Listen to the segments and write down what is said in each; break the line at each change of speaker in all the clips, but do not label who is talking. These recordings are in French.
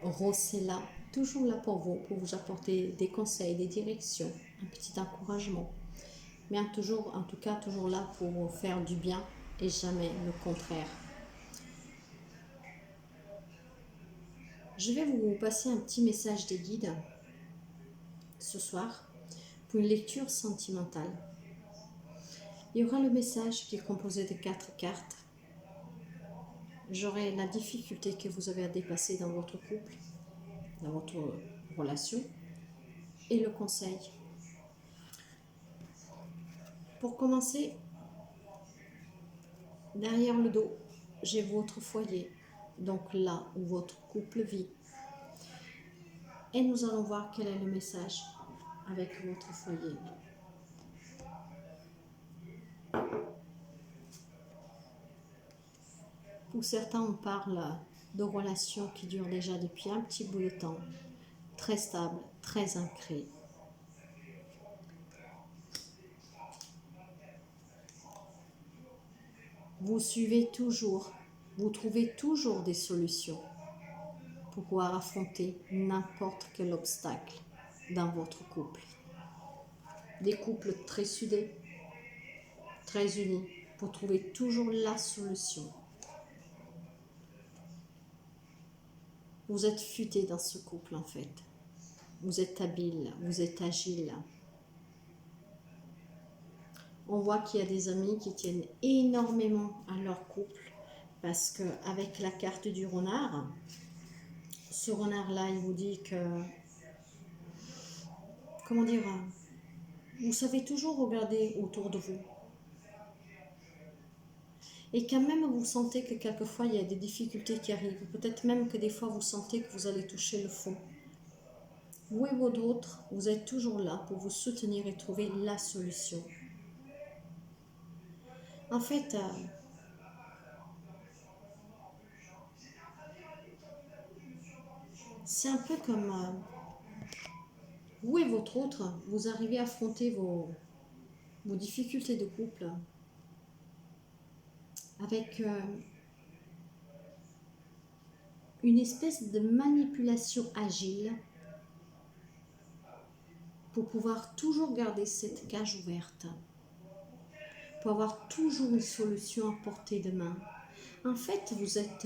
Rose est là, toujours là pour vous apporter des conseils, des directions, un petit encouragement. Mais en tout cas, toujours là pour vous faire du bien et jamais le contraire. Je vais vous passer un petit message des guides ce soir pour une lecture sentimentale. Il y aura le message qui est composé de 4 cartes. J'aurai la difficulté que vous avez à dépasser dans votre couple, dans votre relation, et le conseil. Pour commencer, derrière le dos, j'ai votre foyer, donc là où votre couple vit. Et nous allons voir quel est le message avec votre foyer. Pour certains, on parle de relations qui durent déjà depuis un petit bout de temps, très stables, très ancrées. Vous suivez toujours, vous trouvez toujours des solutions pour pouvoir affronter n'importe quel obstacle dans votre couple. Des couples très soudés, très unis, pour trouver toujours la solution. Vous êtes futé dans ce couple en fait. Vous êtes habile, vous êtes agile. On voit qu'il y a des amis qui tiennent énormément à leur couple parce qu'avec la carte du renard, ce renard-là, il vous dit que, comment dire, vous savez toujours regarder autour de vous. Et quand même vous sentez que quelquefois il y a des difficultés qui arrivent, peut-être même que des fois vous sentez que vous allez toucher le fond. Vous et votre autre, vous êtes toujours là pour vous soutenir et trouver la solution. En fait, c'est un peu comme vous et votre autre, vous arrivez à affronter vos difficultés de couple avec une espèce de manipulation agile pour pouvoir toujours garder cette cage ouverte, pour avoir toujours une solution à portée de main. En fait, vous êtes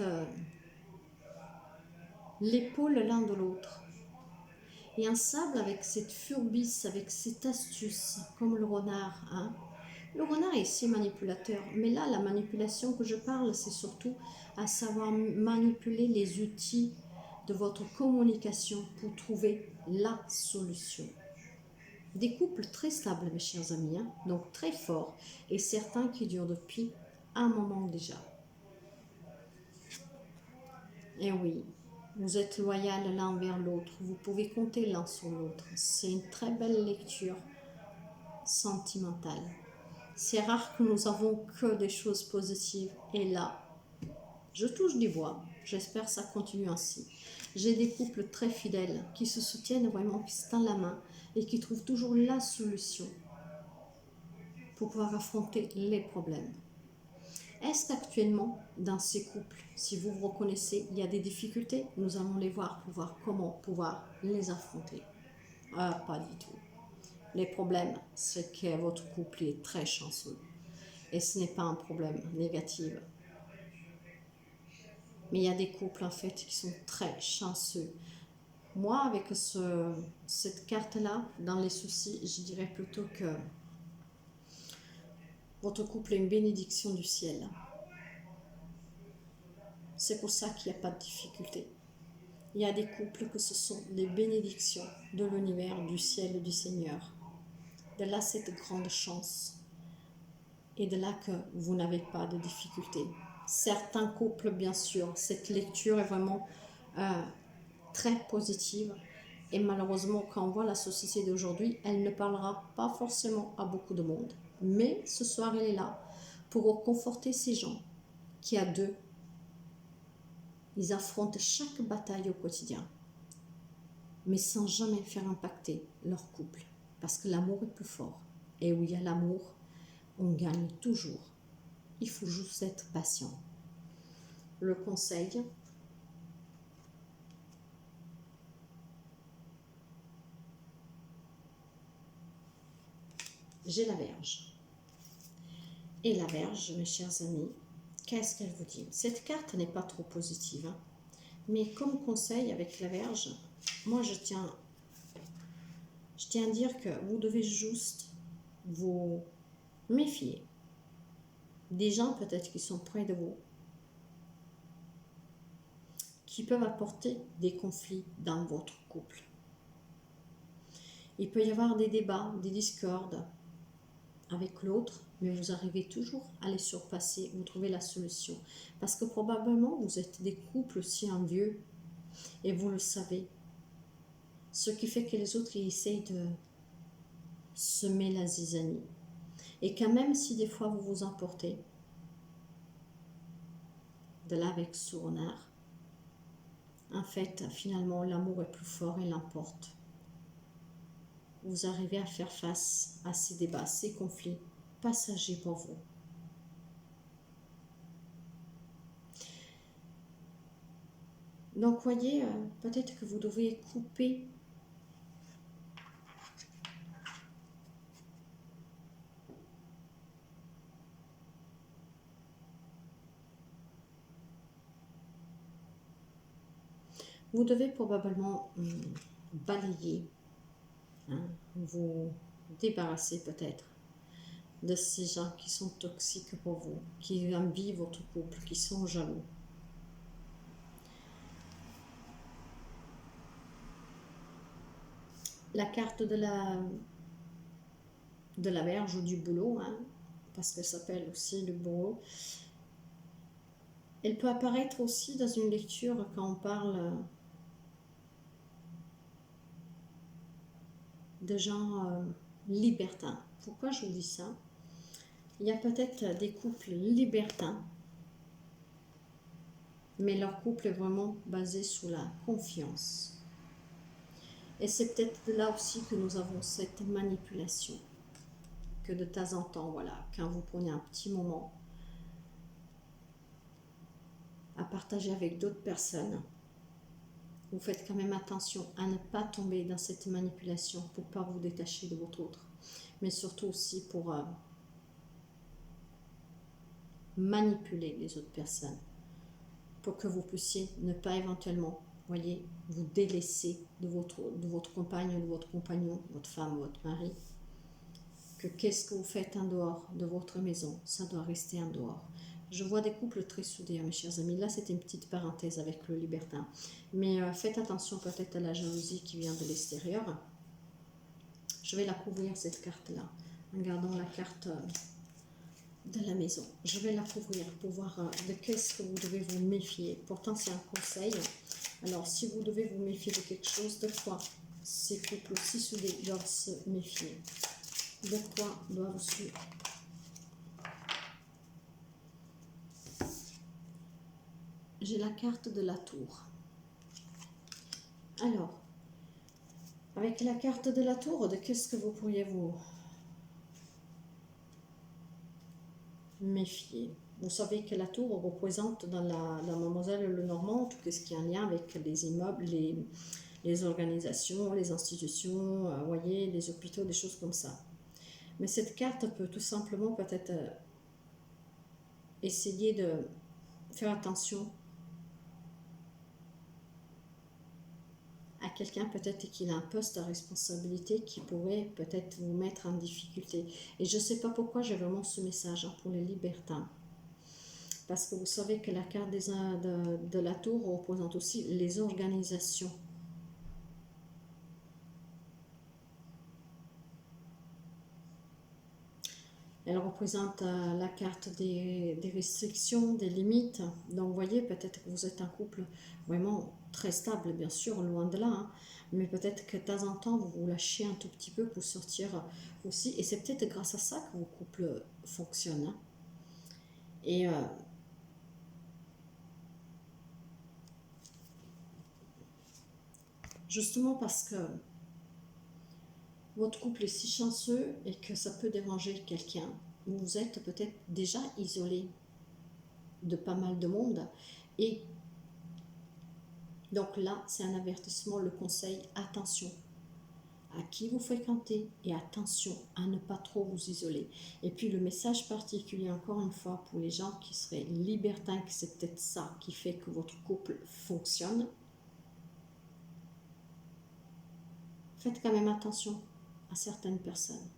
l'épaule l'un de l'autre. Et ensemble, avec cette furbisse, avec cette astuce, comme le renard. Le renard est ici manipulateur, mais là, la manipulation que je parle, c'est surtout à savoir manipuler les outils de votre communication pour trouver la solution. Des couples très stables, mes chers amis, donc très forts, et certains qui durent depuis un moment déjà. Et oui, vous êtes loyal l'un vers l'autre, vous pouvez compter l'un sur l'autre. C'est une très belle lecture sentimentale. C'est rare que nous avons que des choses positives. Et là, je touche du bois. J'espère que ça continue ainsi. J'ai des couples très fidèles qui se soutiennent vraiment, qui se tendent la main et qui trouvent toujours la solution pour pouvoir affronter les problèmes. Est-ce qu'actuellement, dans ces couples, si vous vous reconnaissez, il y a des difficultés? Nous allons les voir pour voir comment pouvoir les affronter. Pas du tout. Les problèmes, c'est que votre couple est très chanceux. Et ce n'est pas un problème négatif. Mais il y a des couples en fait qui sont très chanceux. Moi, avec cette carte-là, dans les soucis, je dirais plutôt que votre couple est une bénédiction du ciel. C'est pour ça qu'il n'y a pas de difficulté. Il y a des couples que ce sont des bénédictions de l'univers, du ciel et du Seigneur. De là, cette grande chance. Et de là que vous n'avez pas de difficultés. Certains couples, bien sûr, cette lecture est vraiment très positive. Et malheureusement, quand on voit la société d'aujourd'hui, elle ne parlera pas forcément à beaucoup de monde. Mais ce soir, elle est là pour reconforter ces gens qui, à deux, ils affrontent chaque bataille au quotidien, mais sans jamais faire impacter leur couple. Parce que l'amour est plus fort. Et où il y a l'amour, on gagne toujours. Il faut juste être patient. Le conseil, j'ai la Vierge. Et la Vierge, mes chers amis, qu'est-ce qu'elle vous dit? Cette carte n'est pas trop positive, hein, mais comme conseil avec la Vierge, moi je tiens à dire que vous devez juste vous méfier des gens peut-être qui sont près de vous, qui peuvent apporter des conflits dans votre couple. Il peut y avoir des débats, des discordes avec l'autre, mais vous arrivez toujours à les surpasser, vous trouvez la solution. Parce que probablement vous êtes des couples aussi envieux et vous le savez. Ce qui fait que les autres ils essayent de semer la zizanie. Et quand même si des fois vous vous emportez, de là avec sournois, en fait finalement l'amour est plus fort et l'emporte. Vous arrivez à faire face à ces débats, ces conflits passagers pour vous. Donc voyez, peut-être que vous devez couper vous devez probablement balayer, hein, vous débarrasser peut-être de ces gens qui sont toxiques pour vous, qui envient votre couple, qui sont jaloux. La carte de la Vierge ou du boulot, hein, parce qu'elle s'appelle aussi le boulot, elle peut apparaître aussi dans une lecture quand on parle de gens libertins. Pourquoi je vous dis ça? Il y a peut-être des couples libertins, mais leur couple est vraiment basé sur la confiance. Et c'est peut-être là aussi que nous avons cette manipulation, que de temps en temps, voilà, quand vous prenez un petit moment à partager avec d'autres personnes, vous faites quand même attention à ne pas tomber dans cette manipulation pour ne pas vous détacher de votre autre, mais surtout aussi pour manipuler les autres personnes, pour que vous puissiez ne pas éventuellement, voyez, vous délaisser de votre compagne, de votre compagnon, votre femme, votre mari, que qu'est-ce que vous faites en dehors de votre maison, ça doit rester en dehors. Je vois des couples très soudés, mes chers amis. Là, c'était une petite parenthèse avec le libertin. Mais faites attention peut-être à la jalousie qui vient de l'extérieur. Je vais la couvrir, cette carte-là, en gardant la carte de la maison. Je vais la couvrir pour voir de qu'est-ce que vous devez vous méfier. Pourtant, c'est un conseil. Alors, si vous devez vous méfier de quelque chose, de quoi ces couples aussi soudés doivent se méfier? De quoi doivent-ils? J'ai la carte de la tour. Alors, avec la carte de la tour, de qu'est-ce que vous pourriez vous méfier? Vous savez que la tour représente dans la Mademoiselle Lenormand tout ce qui est en lien avec les immeubles, les organisations, les institutions, voyez, les hôpitaux, des choses comme ça. Mais cette carte peut tout simplement peut-être essayer de faire attention à quelqu'un peut-être qu'il a un poste à responsabilité qui pourrait peut-être vous mettre en difficulté. Et je ne sais pas pourquoi j'ai vraiment ce message pour les libertins. Parce que vous savez que la carte de la tour représente aussi les organisations. Elle représente la carte des restrictions, des limites. Donc, vous voyez, peut-être que vous êtes un couple vraiment très stable, bien sûr, loin de là. Hein, mais peut-être que de temps en temps, vous vous lâchez un tout petit peu pour sortir aussi. Et c'est peut-être grâce à ça que vos couples fonctionnent. Hein. Et justement parce que votre couple est si chanceux et que ça peut déranger quelqu'un, vous êtes peut-être déjà isolé de pas mal de monde. Et donc là, c'est un avertissement, le conseil, attention à qui vous fréquentez et attention à ne pas trop vous isoler. Et puis le message particulier, encore une fois, pour les gens qui seraient libertins, que c'est peut-être ça qui fait que votre couple fonctionne, faites quand même attention à certaines personnes.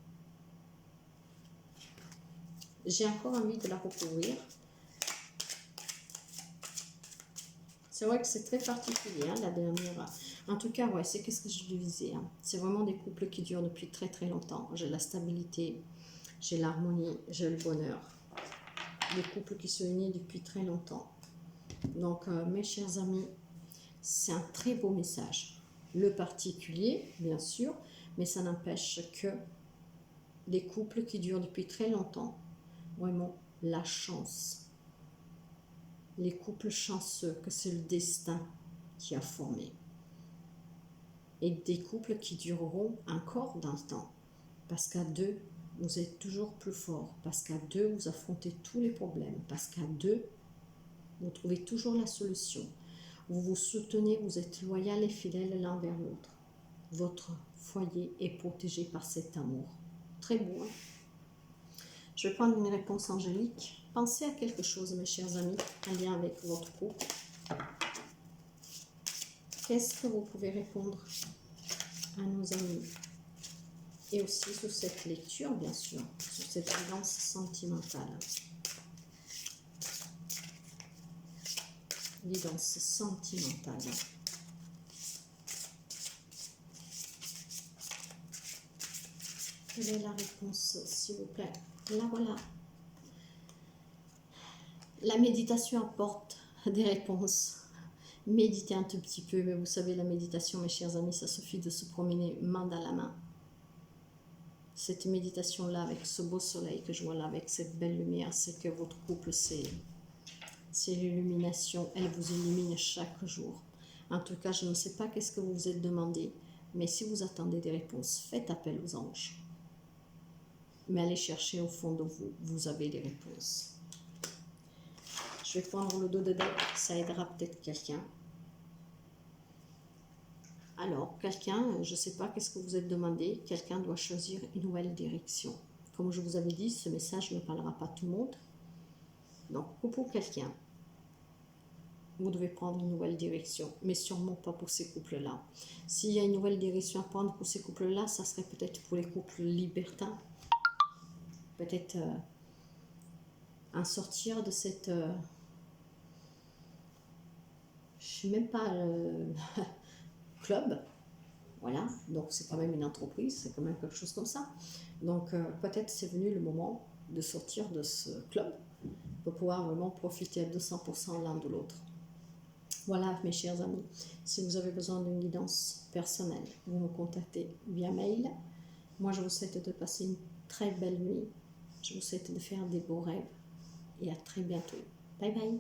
J'ai encore envie de la recouvrir. C'est vrai que c'est très particulier, hein, la dernière. En tout cas, ouais, c'est qu'est-ce que je disais. Hein. C'est vraiment des couples qui durent depuis très très longtemps. J'ai la stabilité, j'ai l'harmonie, j'ai le bonheur. Des couples qui se unissent depuis très longtemps. Donc, mes chers amis, c'est un très beau message. Le particulier, bien sûr, mais ça n'empêche que les couples qui durent depuis très longtemps, vraiment la chance. Les couples chanceux, que c'est le destin qui a formé. Et des couples qui dureront encore dans le temps. Parce qu'à deux, vous êtes toujours plus fort. Parce qu'à deux, vous affrontez tous les problèmes. Parce qu'à deux, vous trouvez toujours la solution. Vous vous soutenez, vous êtes loyal et fidèle l'un vers l'autre. Votre foyer est protégé par cet amour. Très beau, hein? Je vais prendre une réponse angélique. Pensez à quelque chose, mes chers amis, en lien avec votre couple. Qu'est-ce que vous pouvez répondre à nos amis? Et aussi sur cette lecture, bien sûr, sur cette guidance sentimentale. Guidance sentimentale. Quelle est la réponse, s'il vous plaît? Là, voilà. La méditation apporte des réponses. Méditez un tout petit peu, mais vous savez, la méditation, mes chers amis, ça suffit de se promener main dans la main. Cette méditation-là, avec ce beau soleil que je vois là, avec cette belle lumière, c'est que votre couple, c'est l'illumination. Elle vous illumine chaque jour. En tout cas, je ne sais pas qu'est-ce que vous vous êtes demandé, mais si vous attendez des réponses, faites appel aux anges. Mais allez chercher au fond de vous, vous avez les réponses. Je vais prendre le dos de deck, ça aidera peut-être quelqu'un. Alors, quelqu'un, je ne sais pas qu'est-ce que vous êtes demandé, quelqu'un doit choisir une nouvelle direction. Comme je vous avais dit, ce message ne parlera pas à tout le monde. Donc, pour quelqu'un, vous devez prendre une nouvelle direction, mais sûrement pas pour ces couples-là. S'il y a une nouvelle direction à prendre pour ces couples-là, ça serait peut-être pour les couples libertins. Peut-être en sortir de cette... je ne sais même pas... club, voilà, donc c'est quand même une entreprise, c'est quand même quelque chose comme ça. Donc peut-être c'est venu le moment de sortir de ce club pour pouvoir vraiment profiter à 200% l'un de l'autre. Voilà, mes chers amis, si vous avez besoin d'une guidance personnelle, vous me contactez via mail. Moi, je vous souhaite de passer une très belle nuit. Je vous souhaite de faire des beaux rêves et à très bientôt. Bye bye.